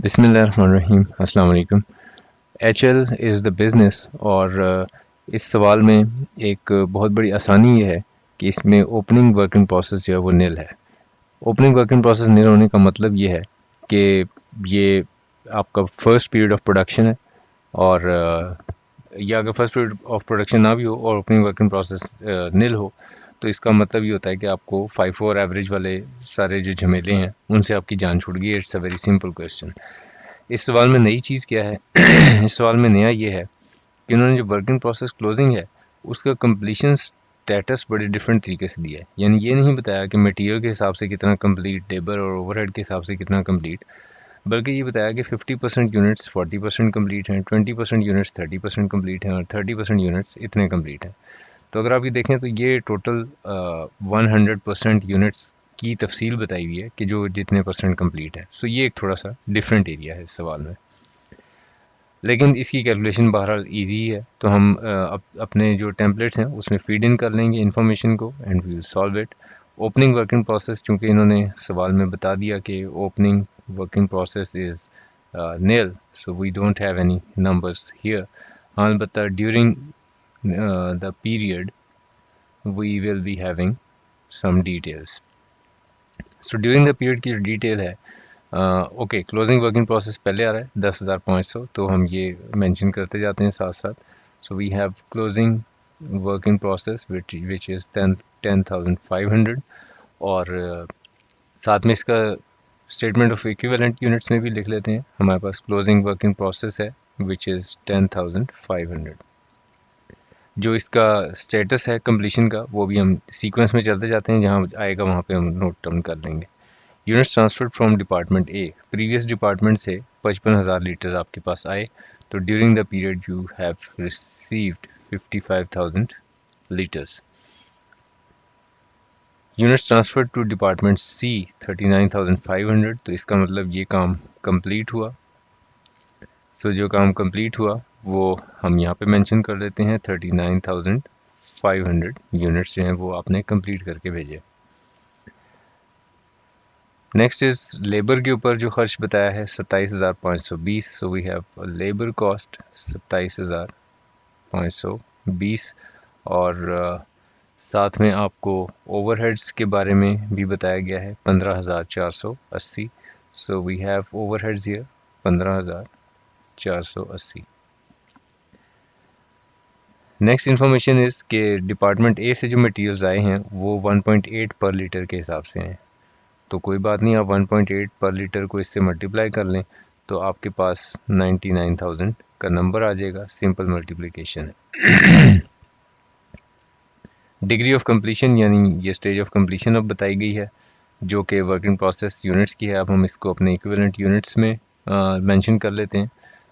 बिस्मिल्लाहिर्रहमानिर्रहीम अस्सलाम वालेकुम। एचएल इज़ द बिज़नेस और इस सवाल में एक बहुत बड़ी आसानी ये है कि इसमें ओपनिंग वर्किंग प्रोसेस जो है वो निल है। ओपनिंग वर्किंग प्रोसेस निल होने का मतलब ये है कि ये आपका फर्स्ट पीरियड ऑफ प्रोडक्शन है और या अगर फर्स्ट पीरियड ऑफ प्रोडक्शन ना भी हो और ओपनिंग वर्किंग प्रोसेस निल हो तो इसका मतलब ये होता है कि आपको 5-4 एवरेज वाले सारे जो झमेले हैं उनसे आपकी जान छूट गई। It's a very simple question. इस सवाल में नई चीज़ क्या है इस सवाल में नया ये है कि उन्होंने जो वर्किंग प्रोसेस क्लोजिंग है उसका कंप्लीशन स्टेटस बड़े डिफरेंट तरीके से दिया है। यानी ये नहीं बताया कि मटेरियल के हिसाब से कितना कंप्लीट, लेबर और ओवरहेड के हिसाब से कितना कंप्लीट, बल्कि ये बताया कि 50% यूनिट्स 40% कंप्लीट हैं, 20% यूनिट्स 30% कंप्लीट हैं और 30% यूनिट्स इतने कंप्लीट हैं। तो अगर आप ये देखें तो ये टोटल 100% यूनिट्स की तफसील बताई हुई है कि जो जितने परसेंट कंप्लीट है। सो ये एक थोड़ा सा डिफरेंट एरिया है इस सवाल में, लेकिन इसकी कैलकुलेशन बहरहाल इजी है। तो हम अपने जो टेम्पलेट्स हैं उसमें फीड इन कर लेंगे इन्फॉर्मेशन को and we will solve it. Opening working process चूंकि इन्होंने सवाल में बता दिया कि opening working process is nil, so we don't have any numbers here. Albatta during the period we will be having some details. So during the period की detail है, okay, closing working process पहले आ रहा है 10,500, तो हम ये mention करते जाते हैं साथ साथ। So we have closing working process which is 10,500 और साथ में इसका स्टेटमेंट ऑफ इक्विवेलेंट यूनिट्स में भी लिख लेते हैं। हमारे पास क्लोजिंग वर्किंग प्रोसेस है विच इज़ 10,500। जो इसका स्टेटस है कंप्लीशन का वो भी हम सीक्वेंस में चलते जाते हैं, जहाँ आएगा वहाँ पे हम नोट डाउन कर लेंगे। Units transferred from department A, previous department से 55,000 लीटर आपके पास आए, तो during the period you have received 55,000 litres. Units transferred to department C 39,500, तो इसका मतलब ये काम कंप्लीट हुआ। सो जो काम कंप्लीट हुआ वो हम यहाँ पे मेंशन कर देते हैं, 39,500 यूनिट्स जो हैं वो आपने कंप्लीट करके भेजे। नेक्स्ट इज लेबर के ऊपर जो खर्च बताया है 27,520, so we have labour cost 27,520 और साथ में आपको ओवरहेड्स के बारे में भी बताया गया है 15,480, so we have overheads here 15,480। Next information is के डिपार्टमेंट ए से जो मटेरियल्स आए हैं वो 1.8 पर लीटर के हिसाब से हैं। तो कोई बात नहीं, आप 1.8 पर लीटर को इससे मल्टीप्लाई कर लें तो आपके पास 99,000 का नंबर आ जाएगा। सिंपल मल्टीप्लिकेशन है। डिग्री ऑफ कंप्लीशन यानी ये स्टेज ऑफ कंप्लीशन अब बताई गई है जो कि वर्किंग प्रोसेस यूनिट्स की है। अब हम इसको अपने इक्विवेलेंट यूनिट्स में मेंशन कर लेते हैं।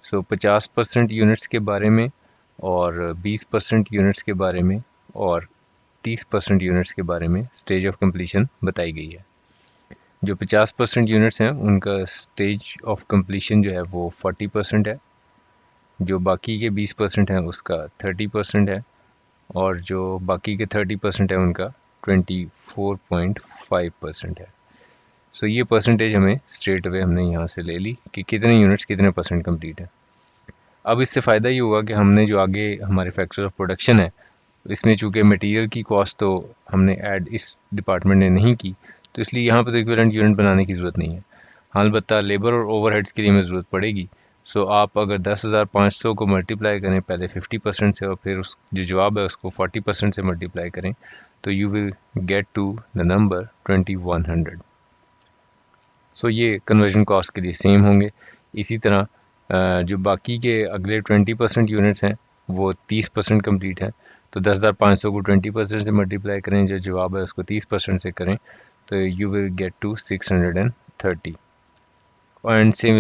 सो 50% यूनिट्स के बारे में और 20% यूनिट्स के बारे में और 30% यूनिट्स के बारे में स्टेज ऑफ कंप्लीशन बताई गई है। जो 50% यूनिट्स हैं उनका स्टेज ऑफ कंप्लीशन जो है वो 40% है, जो बाकी के 20% हैं उसका 30% है और जो बाकी के 30% है उनका 24.5% है। सो ये परसेंटेज हमें स्ट्रेट अवे हमने यहाँ से ले ली कि कितने यूनिट्स कितने परसेंट कंप्लीट है। अब इससे फ़ायदा ये हुआ कि हमने जो आगे हमारे फैक्टर ऑफ प्रोडक्शन है इसमें चूंकि मटेरियल की कॉस्ट तो हमने ऐड इस डिपार्टमेंट ने नहीं की, तो इसलिए यहाँ पर तो इक्विवेलेंट यूनिट बनाने की ज़रूरत नहीं है। हाँ, अलबत्ता लेबर और ओवरहेड्स के लिए हमें ज़रूरत पड़ेगी। सो आप अगर 10,500 को मल्टीप्लाई करें पहले 50% से और फिर उस जो जवाब है उसको 40% से मल्टीप्लाई करें तो you will get to the number 2100। So ये कन्वर्जन कॉस्ट के लिए सेम होंगे। इसी तरह जो बाकी के अगले 20% यूनिट्स हैं वो 30% कंप्लीट हैं, तो 10,500 को 20% से मल्टीप्लाई करें, जो जवाब है उसको 30% से करें तो you will get to 630 and same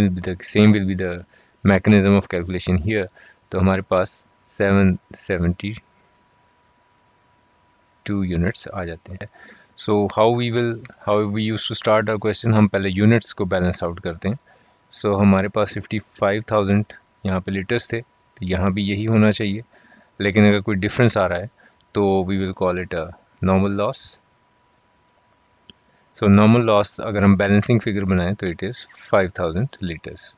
will be the mechanism of calculation here. तो हमारे पास 772 यूनिट्स आ जाते हैं। So how we use to start a question, हम पहले यूनिट्स को बैलेंस आउट करते हैं। सो हमारे पास 55,000 यहाँ पे लीटर्स थे, तो यहाँ भी यही होना चाहिए, लेकिन अगर कोई डिफरेंस आ रहा है तो we will call it a normal loss. So normal loss अगर हम बैलेंसिंग फिगर बनाएं तो it is 5000 litres.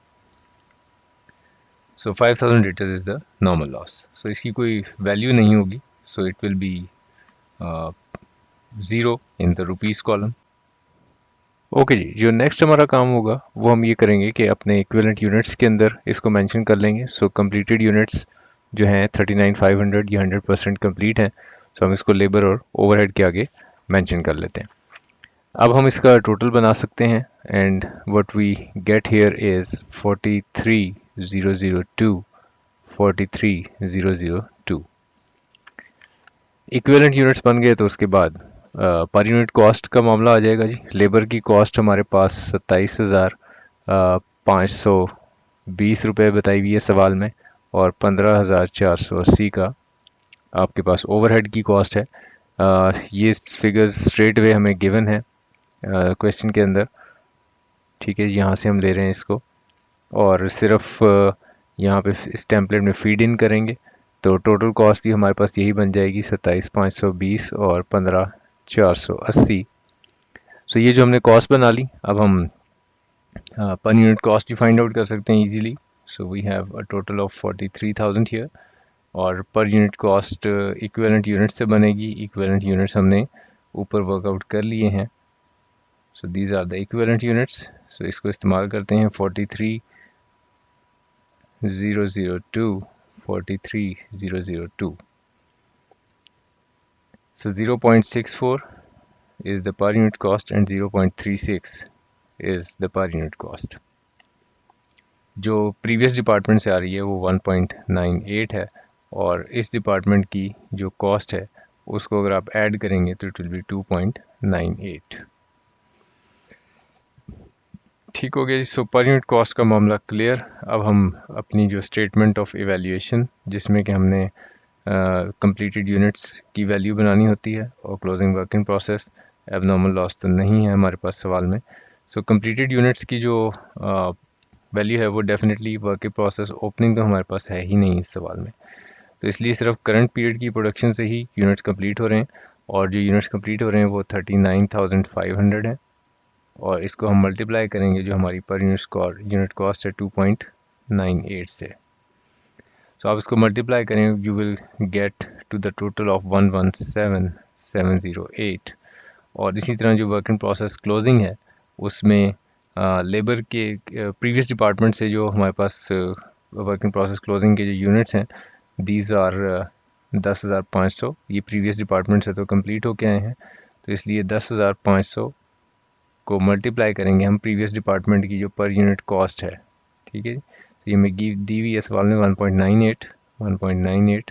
So 5000 litres is the normal loss. So इसकी कोई वैल्यू नहीं होगी, so it will be 0 in the rupees column. Okay जी, जो नेक्स्ट हमारा काम होगा वो हम ये करेंगे कि अपने इक्विवेलेंट यूनिट्स के अंदर इसको मेंशन कर लेंगे. सो कंप्लीटेड यूनिट्स जो हैं 39,500 ये 100% कंप्लीट हैं. सो हम इसको लेबर और ओवरहेड के आगे मेंशन कर लेते हैं. अब हम इसका टोटल बना सकते हैं and what we get here is 43,002. 43,002 equivalent units बन गए. तो उसके बाद पर यूनिट कॉस्ट का मामला आ जाएगा जी. लेबर की कॉस्ट हमारे पास 27,520 रुपये बताई हुई है सवाल में, और 15,480 का आपके पास ओवरहेड की कॉस्ट है. ये फिगर्स स्ट्रेट वे हमें गिवन है क्वेश्चन के अंदर. ठीक है, यहाँ से हम ले रहे हैं इसको और सिर्फ यहाँ पे इस टेम्पलेट में फीड इन करेंगे तो टोटल कॉस्ट भी हमारे पास यही बन जाएगी 27,520 और 15,480. सो ये जो हमने कॉस्ट बना ली, अब हम पर यूनिट कॉस्ट भी फाइंड आउट कर सकते हैं easily. So we have a total of 43,000 here, और per unit cost equivalent unit से बनेगी. इक्विवेलेंट यूनिट्स हमने ऊपर वर्कआउट कर लिए हैं. So these are the equivalent units. So इसको इस्तेमाल करते हैं 43,002. 43,002. So 0.64 is the per unit cost and 0.36 is the per unit cost. जो प्रीवियस डिपार्टमेंट से आ रही है वो 1.98 है, और इस डिपार्टमेंट की जो कॉस्ट है उसको अगर आप ऐड करेंगे तो इट विल बी 2.98. ठीक हो गया. सो पर यूनिट कॉस्ट का मामला क्लियर. अब हम अपनी जो स्टेटमेंट ऑफ इवैल्यूएशन जिसमें कि हमने कंप्लीटेड यूनिट्स की वैल्यू बनानी होती है और closing working process, abnormal loss तो नहीं है हमारे पास सवाल में. सो कंप्लीटेड यूनिट्स की जो वैल्यू है वो डेफिनेटली वर्किंग प्रोसेस ओपनिंग तो हमारे पास है ही नहीं इस सवाल में. तो इसलिए सिर्फ करंट पीरियड की प्रोडक्शन से ही यूनिट्स कंप्लीट हो रहे हैं, और जो यूनिट्स कंप्लीट हो रहे हैं वो 39,500 है, और इसको हम मल्टीप्लाई करेंगे जो हमारी पर यूनिट कॉस्ट है 2.98 से. सो आप इसको मल्टीप्लाई करें, you will get to the total of 117,708. और इसी तरह जो वर्क इन प्रोसेस क्लोजिंग है उसमें लेबर के प्रीवियस डिपार्टमेंट से जो हमारे पास वर्क इन प्रोसेस क्लोजिंग के जो यूनिट्स हैं, दीज आर 10,500. ये प्रीवियस डिपार्टमेंट से तो कंप्लीट होके आए हैं, तो इसलिए 10,500 को मल्टीप्लाई करेंगे हम प्रीवियस डिपार्टमेंट की जो पर यूनिट कॉस्ट है. ठीक है, तो ये में दी हुई है सवाल में 1.98. 1.98.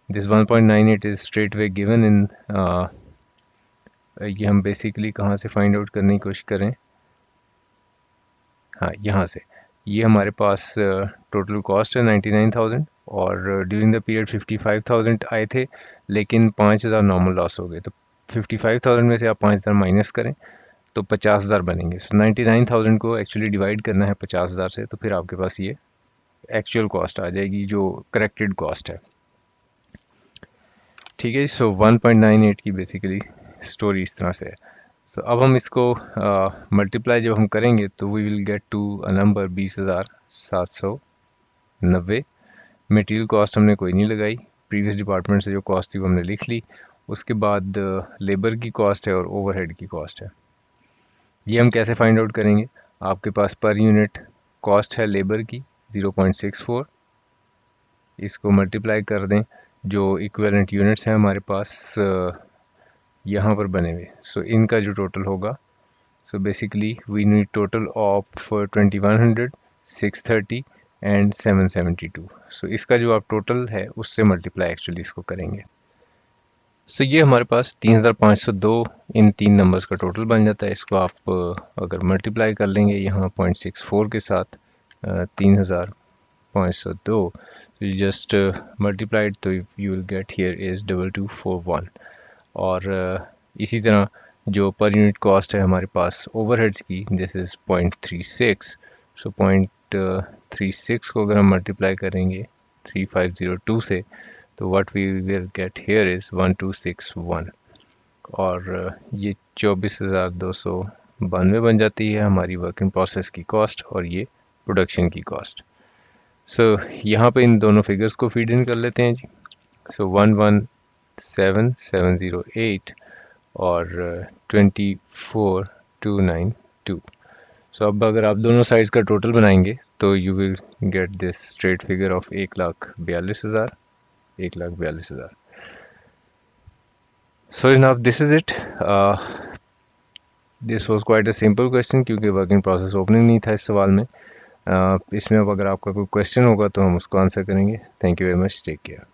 This 1.98 is straight way given in, ये हम बेसिकली कहाँ से फाइंड आउट करने की कोशिश करें. हाँ, यहाँ से. ये हमारे पास टोटल कॉस्ट है 99,000, और ड्यूरिंग द पीरियड 55,000 आए थे, लेकिन 5,000 नॉर्मल लॉस हो गए. तो 55,000 में से आप 5,000 माइनस करें तो 50,000 बनेंगे. सो 99,000 को एक्चुअली डिवाइड करना है 50,000 से, तो फिर आपके पास ये एक्चुअल कॉस्ट आ जाएगी जो करेक्टेड कॉस्ट है. ठीक है. सो 1.98 की बेसिकली स्टोरी इस तरह से है. सो अब हम इसको मल्टीप्लाई जब हम करेंगे तो we will get to a number 20,790. Material cost हमने कोई नहीं लगाई, प्रीवियस डिपार्टमेंट से जो कॉस्ट थी वो हमने लिख ली. उसके बाद लेबर की कॉस्ट है और ओवरहेड की कॉस्ट है. ये हम कैसे फाइंड आउट करेंगे. आपके पास पर यूनिट कॉस्ट है लेबर की 0.64, इसको मल्टीप्लाई कर दें जो इक्विवेलेंट यूनिट्स हैं हमारे पास यहाँ पर बने हुए. सो इनका जो टोटल होगा, so basically we need total of 2100, 630 and 772. So इसका जो आप टोटल है उससे मल्टीप्लाई एक्चुअली इसको करेंगे. सो ये हमारे पास 3,502 इन तीन नंबर्स का टोटल बन जाता है. इसको आप अगर मल्टीप्लाई कर लेंगे यहाँ 0.64 के साथ 3,502, तो you just multiply it, तो you will get here is 2241. और इसी तरह जो पर यूनिट कॉस्ट है हमारे पास ओवरहेड्स की, दिस इज 0.36. सो 0.36 को अगर हम मल्टीप्लाई करेंगे 3502 से, तो what we will get here is 1261. और ये 24,292 बन जाती है हमारी वर्क इन प्रोसेस की कॉस्ट और ये प्रोडक्शन की कॉस्ट। सो यहाँ पे इन दोनों फिगर्स को फीड इन कर लेते हैं जी। सो 117,708 और 24,292। सो अब अगर आप दोनों साइड्स का टोटल बनाएंगे तो you will get this straight figure of 1,42,000, 1,42,000। सो जनाब this is it. This was quite a simple question क्योंकि वर्किंग प्रोसेस ओपनिंग नहीं था इस सवाल में। इसमें अब अगर आपका कोई क्वेश्चन होगा तो हम उसको आंसर करेंगे। Thank you very much, take care.